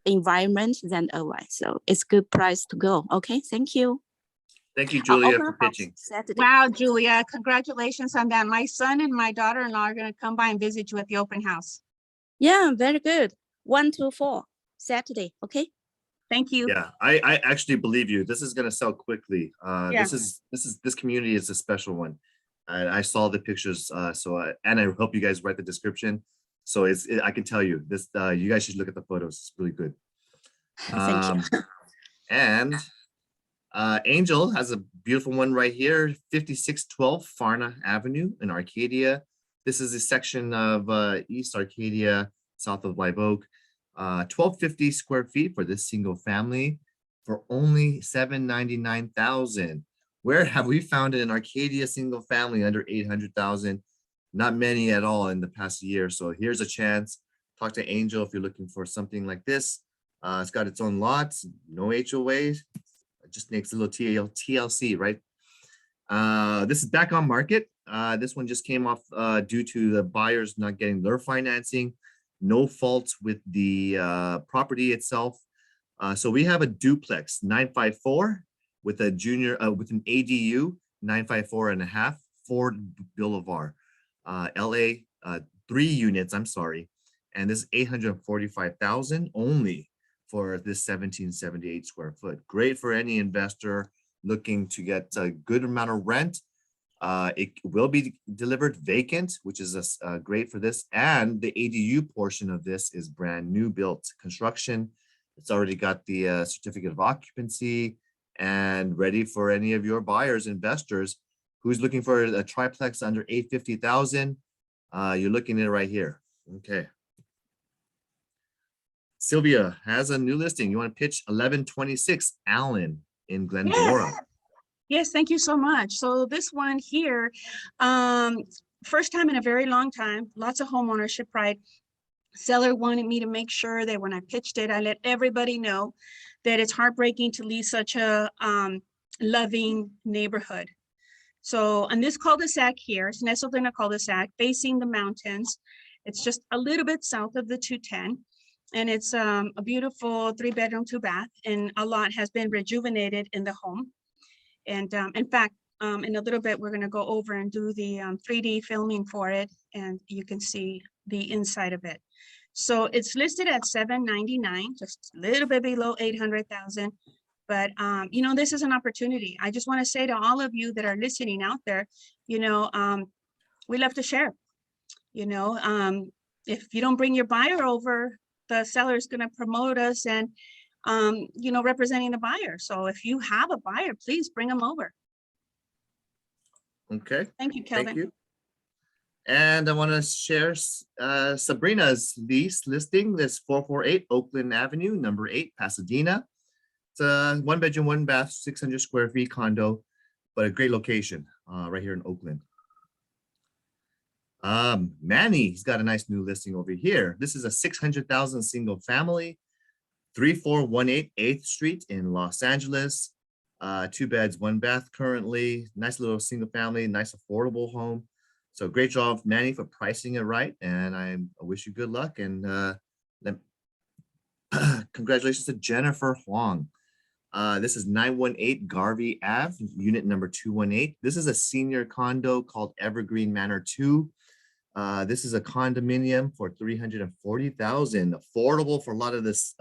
environment than Irvine. So it's good price to go. Okay, thank you. Thank you, Julia, for pitching. Saturday. Wow, Julia, congratulations on that. My son and my daughter-in-law are going to come by and visit you at the open house. Yeah, very good. 1 to 4 Saturday. Okay. Thank you. Yeah, I actually believe you. This is going to sell quickly. Yeah. This community is a special one. I saw the pictures. And I hope you guys write the description. So I can tell you this. You guys should look at the photos. It's really good. Thank you. And Angel has a beautiful one right here, 5612 Farna Avenue in Arcadia. This is a section of East Arcadia, south of Live Oak. 1,250 square feet for this single family for only $799,000. Where have we found an Arcadia single family under 800,000? Not many at all in the past year. So here's a chance. Talk to Angel if you're looking for something like this. It's got its own lots, no HOAs. It just makes a little TLC, right? This is back on market. This one just came off due to the buyers not getting their financing. No faults with the property itself. So we have a duplex 954 with a with an ADU 954 and a half, Ford Boulevard, LA, 3 units, I'm sorry. And this is 845,000 only for this 1778 square foot. Great for any investor looking to get a good amount of rent. It will be delivered vacant, which is great for this. And the ADU portion of this is brand new built construction. It's already got the certificate of occupancy and ready for any of your buyers, investors who's looking for a triplex under 850,000. You're looking at it right here. Okay. Sylvia has a new listing. You want to pitch 1126 Allen in Glendora. Yes, thank you so much. So this one here, first time in a very long time, lots of home ownership pride. Seller wanted me to make sure that when I pitched it, I let everybody know that it's heartbreaking to leave such a loving neighborhood. So on this cul-de-sac here, it's nestled in a cul-de-sac facing the mountains. It's just a little bit south of the 210. And it's a beautiful 3-bedroom, 2-bath, and a lot has been rejuvenated in the home. And in fact, in a little bit, we're going to go over and do the 3D filming for it, and you can see the inside of it. So it's listed at $799,000, just a little bit below 800,000. But you know, this is an opportunity. I just want to say to all of you that are listening out there, you know, we love to share. You know, if you don't bring your buyer over, the seller is going to promote us, and you know, representing the buyer. So if you have a buyer, please bring them over. Okay, Thank you, thank Kelvin. you. And I want to share Sabrina's lease listing. This 448 Oakland Avenue, number 8, Pasadena. It's a 1-bedroom, 1-bath, 600 square feet condo, but a great location right here in Oakland. Manny, he's got a nice new listing over here. This is a 600,000 single family, 3418 8th Street in Los Angeles. 2 beds, 1 bath currently. Nice little single family, nice affordable home. So great job, Manny, for pricing it right. And I wish you good luck. And congratulations to Jennifer Huang. This is 918 Garvey Ave, unit number 218. This is a senior condo called Evergreen Manor 2. This is a condominium for $340,000, affordable for a lot of this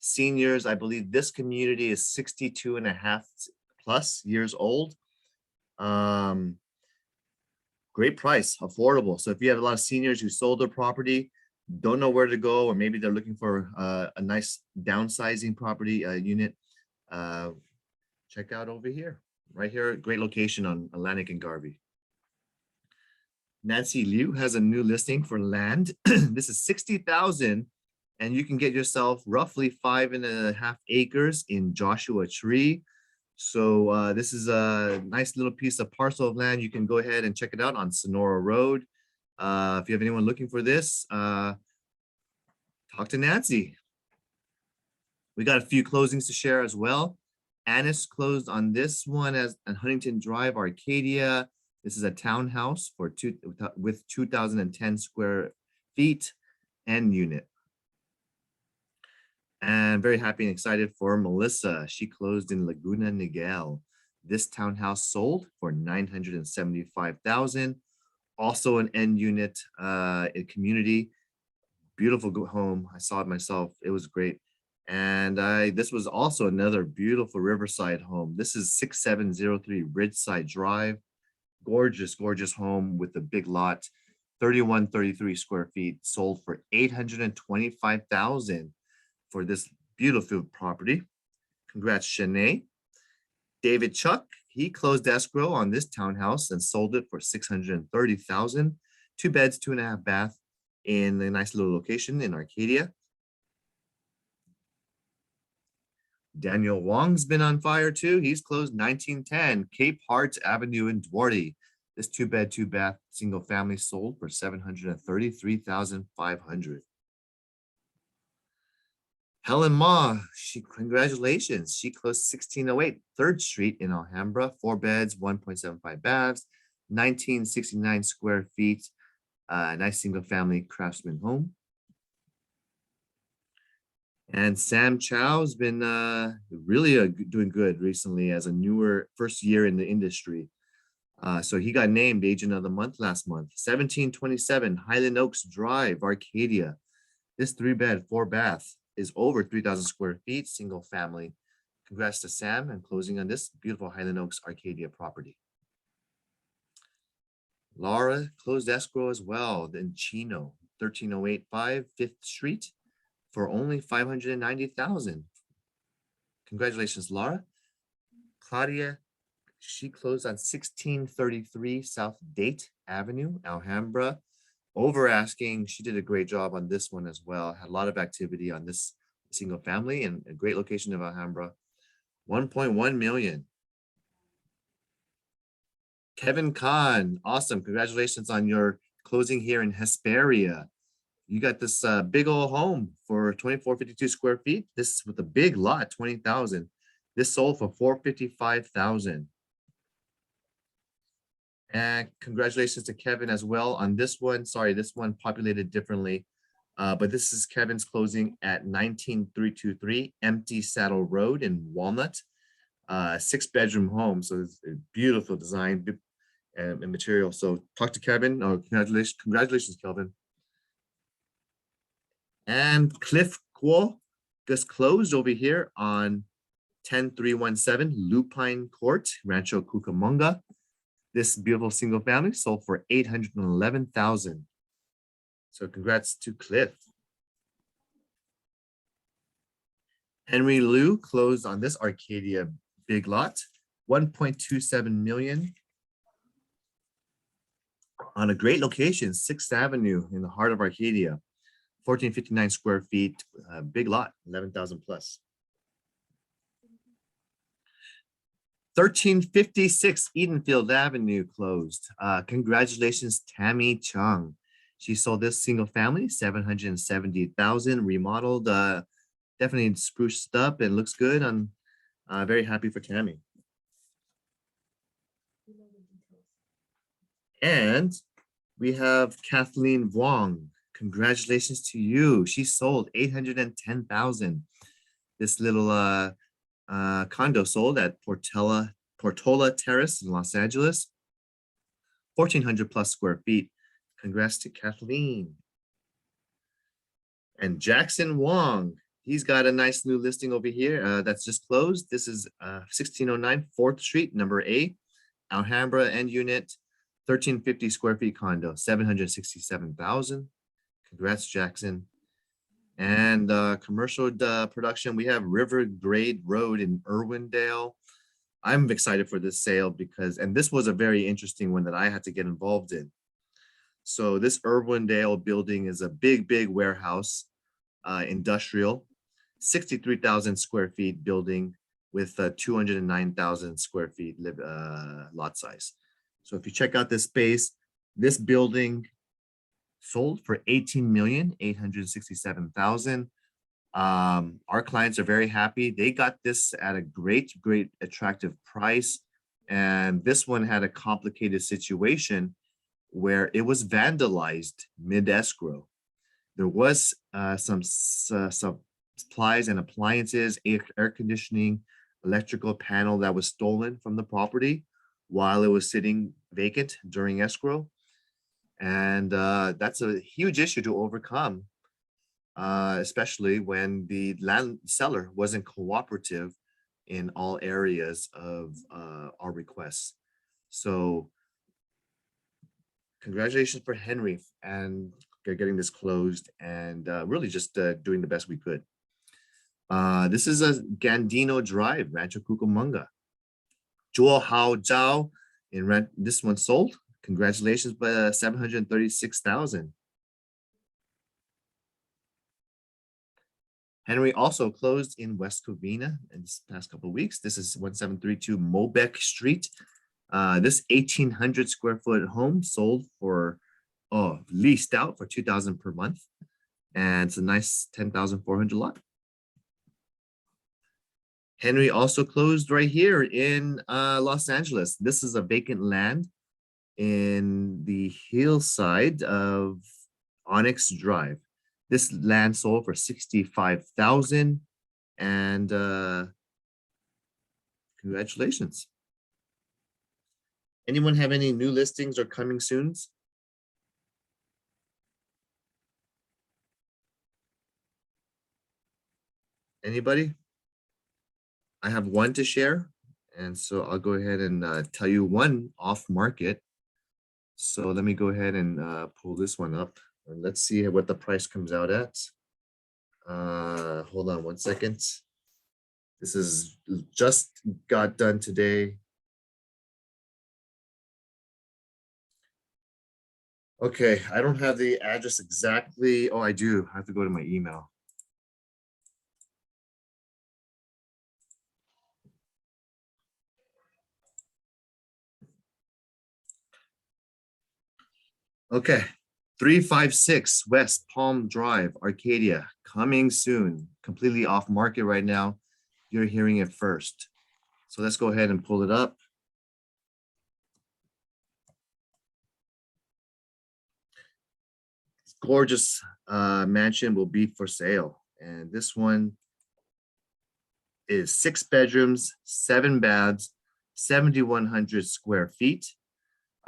seniors. I believe this community is 62 and a half plus years old. Great price, affordable. So if you have a lot of seniors who sold their property, don't know where to go, or maybe they're looking for a nice downsizing property unit, check out over here. Right here, great location on Atlantic and Garvey. Nancy Liu has a new listing for land. This is 60,000, and you can get yourself roughly 5.5 acres in Joshua Tree. So this is a nice little piece of parcel of land. You can go ahead and check it out on Sonora Road. If you have anyone looking for this, talk to Nancy. We got a few closings to share as well. Annis closed on this one as on Huntington Drive, Arcadia. This is a townhouse with 2,010 square feet and unit. And very happy and excited for Melissa. She closed in Laguna Niguel. This townhouse sold for $975,000. Also an end unit in community. Beautiful home. I saw it myself. It was great. And this was also another beautiful Riverside home. This is 6703 Ridgeside Drive. Gorgeous, gorgeous home with a big lot, 3133 square feet, sold for $825,000 for this beautiful property. Congrats, Shanae. David Chuck, he closed escrow on this townhouse and sold it for $630,000. 2 beds, 2.5 bath in a nice little location in Arcadia. Daniel Wong's been on fire too. He's closed 1910 Cape Hearts Avenue in Duarte. This 2-bed, 2-bath single family sold for $733,500. Helen Ma, congratulations. She closed 1608 3rd Street in Alhambra, 4 beds, 1.75 baths, 1969 square feet. Nice single family craftsman home. And Sam Chow's been really doing good recently as a newer first year in the industry. So he got named Agent of the Month last month. 1727 Highland Oaks Drive, Arcadia. This 3-bed, 4-bath is over 3,000 square feet, single family. Congrats to Sam and closing on this beautiful Highland Oaks Arcadia property. Laura closed escrow as well. Then Chino, 13085 5th Street for only $590,000. Congratulations, Laura. Claudia, she closed on 1633 South Date Avenue, Alhambra. Over asking, she did a great job on this one as well. Had a lot of activity on this single family and a great location of Alhambra. 1.1 million. Kevin Kahn, awesome. Congratulations on your closing here in Hesperia. You got this big old home for 2452 square feet. This with a big lot, 20,000. This sold for 455,000. And congratulations to Kevin as well on this one. Sorry, this one populated differently. But this is Kevin's closing at 19323 Empty Saddle Road in Walnut. 6-bedroom home. So it's a beautiful design and material. So talk to Kevin. Oh, congratulations, Kelvin. And Cliff Kuo just closed over here on 10317 Lupine Court, Rancho Cucamonga. This beautiful single family sold for $811,000. So congrats to Cliff. Henry Liu closed on this Arcadia big lot, 1.27 million. On a great location, 6th Avenue in the heart of Arcadia, 1459 square feet, big lot, 11,000 plus. 1356 Edenfield Avenue closed. Congratulations, Tammy Chung. She sold this single family, 770,000, remodeled, definitely spruced up and looks good. I'm very happy for Tammy. And we have Kathleen Wong. Congratulations to you. She sold 810,000. This little condo sold at Portola Terrace in Los Angeles, 1,400 plus square feet. Congrats to Kathleen. And Jackson Wong, he's got a nice new listing over here that's just closed. This is 1609 4th Street, number 8, Alhambra end unit, 1,350 square feet condo, 767,000. Congrats, Jackson. And commercial production, we have River Grade Road in Irwindale. I'm excited for this sale because, and this was a very interesting one that I had to get involved in. So this Irwindale building is a big warehouse, industrial, 63,000 square feet building with 209,000 square feet lot size. So if you check out this space, this building sold for 18,867,000. Our clients are very happy. They got this at a great attractive price. And this one had a complicated situation where it was vandalized mid-escrow. There was some supplies and appliances, air conditioning, electrical panel that was stolen from the property while it was sitting vacant during escrow. And that's a huge issue to overcome, especially when the land seller wasn't cooperative in all areas of our requests. So congratulations for Henry and getting this closed and really just doing the best we could. This is a Gandino Drive, Rancho Cucamonga. Zhuo Hao Zhao in rent. This one sold. Congratulations, by 736,000. Henry also closed in West Covina in this past couple of weeks. This is 1732 Mobeck Street. This 1,800 square foot home sold for, leased out for 2,000 per month. And it's a nice 10,400 lot. Henry also closed right here in Los Angeles. This is a vacant land in the hillside of Onyx Drive. This land sold for 65,000 and congratulations. Anyone have any new listings or coming soons? Anybody? I have one to share, and so I'll go ahead and tell you one off market. So let me go ahead and pull this one up and let's see what the price comes out at. Hold on one second. This is just got done today. Okay, I don't have the address exactly. Oh, I do. I have to go to my email. Okay, 356 West Palm Drive, Arcadia, coming soon. Completely off market right now. You're hearing it first. So let's go ahead and pull it up. This gorgeous mansion will be for sale. And this one is 6 bedrooms, 7 baths, 7,100 square feet.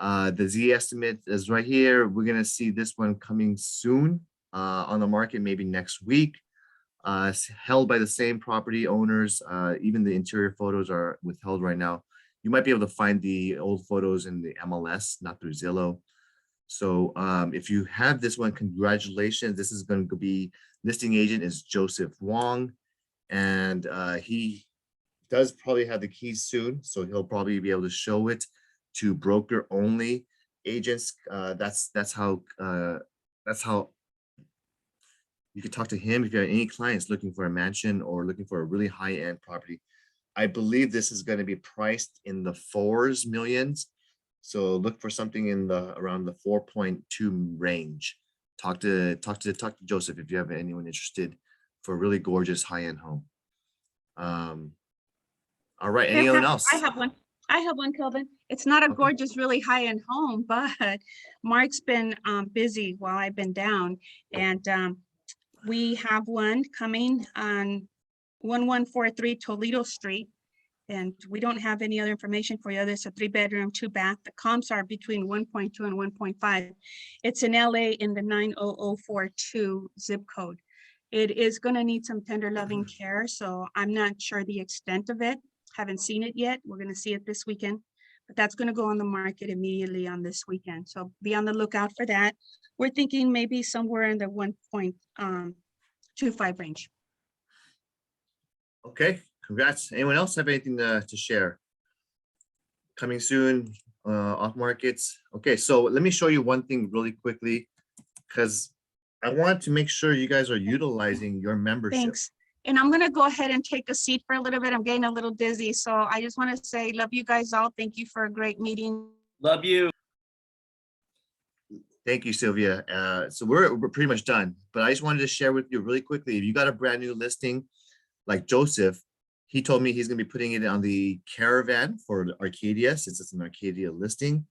The Z estimate is right here. We're gonna see this one coming soon on the market, maybe next week. It's held by the same property owners. Even the interior photos are withheld right now. You might be able to find the old photos in the MLS, not through Zillow. So if you have this one, congratulations. This is going to be, listing agent is Joseph Wong. and he does probably have the keys soon, so he'll probably be able to show it to broker only agents. That's how you could talk to him if you have any clients looking for a mansion or looking for a really high-end property. I believe this is going to be priced in the 4s millions. So look for something in the around the 4.2 range. Talk to Joseph if you have anyone interested for a really gorgeous high-end home. All right, anyone else? I have one. I have one, Kelvin. It's not a Okay. gorgeous, really high-end home, but Mark's been busy while I've been down. And we have one coming on 1143 Toledo Street. And we don't have any other information for you. It's a 3-bedroom, 2-bath. The comps are between 1.2 and 1.5. It's in LA in the 90042 zip code. It is going to need some tender loving care. So I'm not sure the extent of it. Haven't seen it yet. We're going to see it this weekend, but that's going to go on the market immediately on this weekend. So be on the lookout for that. We're thinking maybe somewhere in the 1.25 range. Okay, congrats. Anyone else have anything to share? Coming soon, off markets. Okay, so let me show you one thing really quickly, because I want to make sure you guys are utilizing your membership. Thanks. And I'm going to go ahead and take a seat for a little bit. I'm getting a little dizzy. So I just want to say, love you guys all. Thank you for a great meeting. Love you. Thank you, Sylvia. So we're pretty much done, but I just wanted to share with you really quickly. If you got a brand new listing, like Joseph, he told me he's going to be putting it on the Caravan for Arcadia, since it's an Arcadia listing.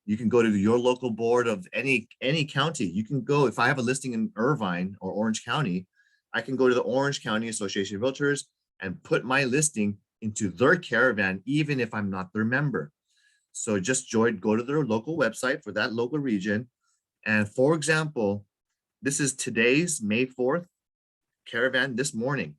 You can go to your local board of any county. You can go, if I have a listing in Irvine or Orange County, I can go to the Orange County Association of Realtors and put my listing into their Caravan, even if I'm not their member. So just go to their local website for that local region. And for example, this is today's May 4th Caravan this morning.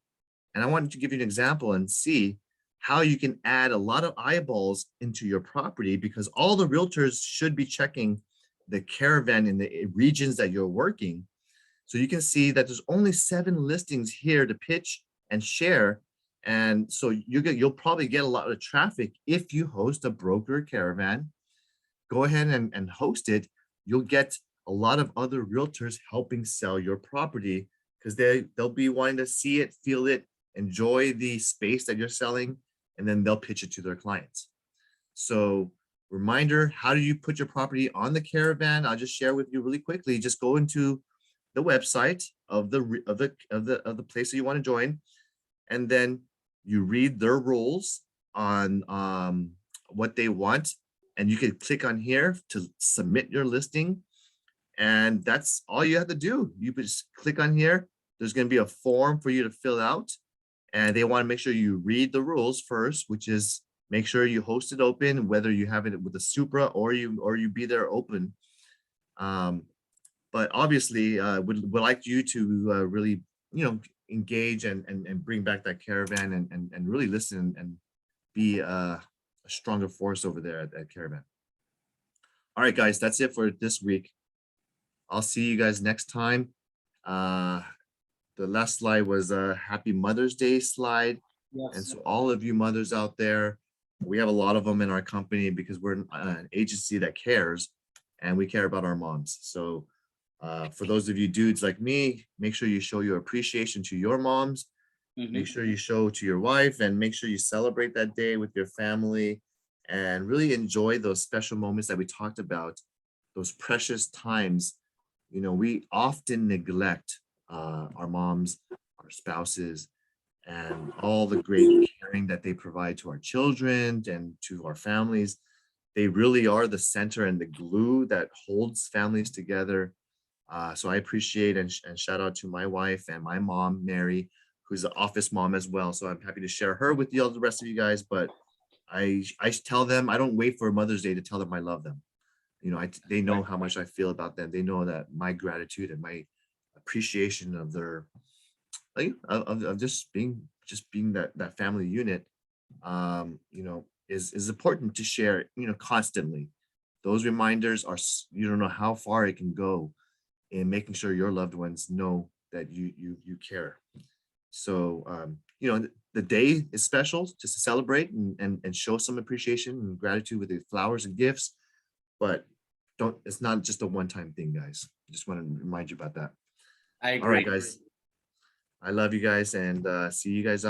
And I wanted to give you an example and see how you can add a lot of eyeballs into your property, because all the realtors should be checking the Caravan in the regions that you're working. So you can see that there's only 7 listings here to pitch and share. And so you'll probably get a lot of traffic if you host a broker Caravan. Go ahead and host it. You'll get a lot of other realtors helping sell your property, because they'll be wanting to see it, feel it, enjoy the space that you're selling, and then they'll pitch it to their clients. So reminder, how do you put your property on the Caravan? I'll just share with you really quickly. Just go into the website of the place that you want to join, and then you read their rules on what they want, and you can click on here to submit your listing. And that's all you have to do. You just click on here. There's going to be a form for you to fill out, and they want to make sure you read the rules first, which is make sure you host it open, whether you have it with a Supra or you be there open. But obviously, would like you to really, engage and bring back that Caravan and really listen and be a stronger force over there at Caravan. All right, guys, that's it for this week. I'll see you guys next time. The last slide was a Happy Mother's Day slide. Yes. And so all of you mothers out there, we have a lot of them in our company because we're an agency that cares, and we care about our moms. So for those of you dudes like me, make sure you show your appreciation to your moms. Make sure you show to your wife, and make sure you celebrate that day with your family and really enjoy those special moments that we talked about, those precious times. We often neglect our moms, our spouses, and all the great caring that they provide to our children and to our families. They really are the center and the glue that holds families together. So I appreciate and shout out to my wife and my mom, Mary, who's an office mom as well. So I'm happy to share her with all the rest of you guys. But I tell them, I don't wait for Mother's Day to tell them I love them. They know how much I feel about them. They know that my gratitude and my appreciation of their, of just being that family unit, is important to share, constantly. Those reminders are, you don't know how far it can go in making sure your loved ones know that you care. So, you know, the day is special just to celebrate and show some appreciation and gratitude with the flowers and gifts, but it's not just a one-time thing, guys. Just want to remind you about that. I All right, agree. guys. I love you guys and see you guys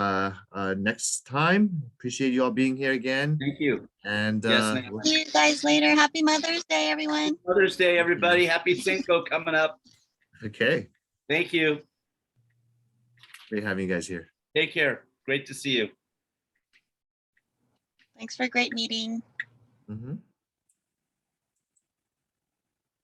next time. Appreciate you all being here again. Thank you. And Yes, ma'am. See you guys later. Happy Mother's Day, everyone. Mother's Day, everybody. Happy Cinco coming up. okay, Thank you. great having you guys here. Take care. Great to see you. Thanks for a great meeting. Mhm.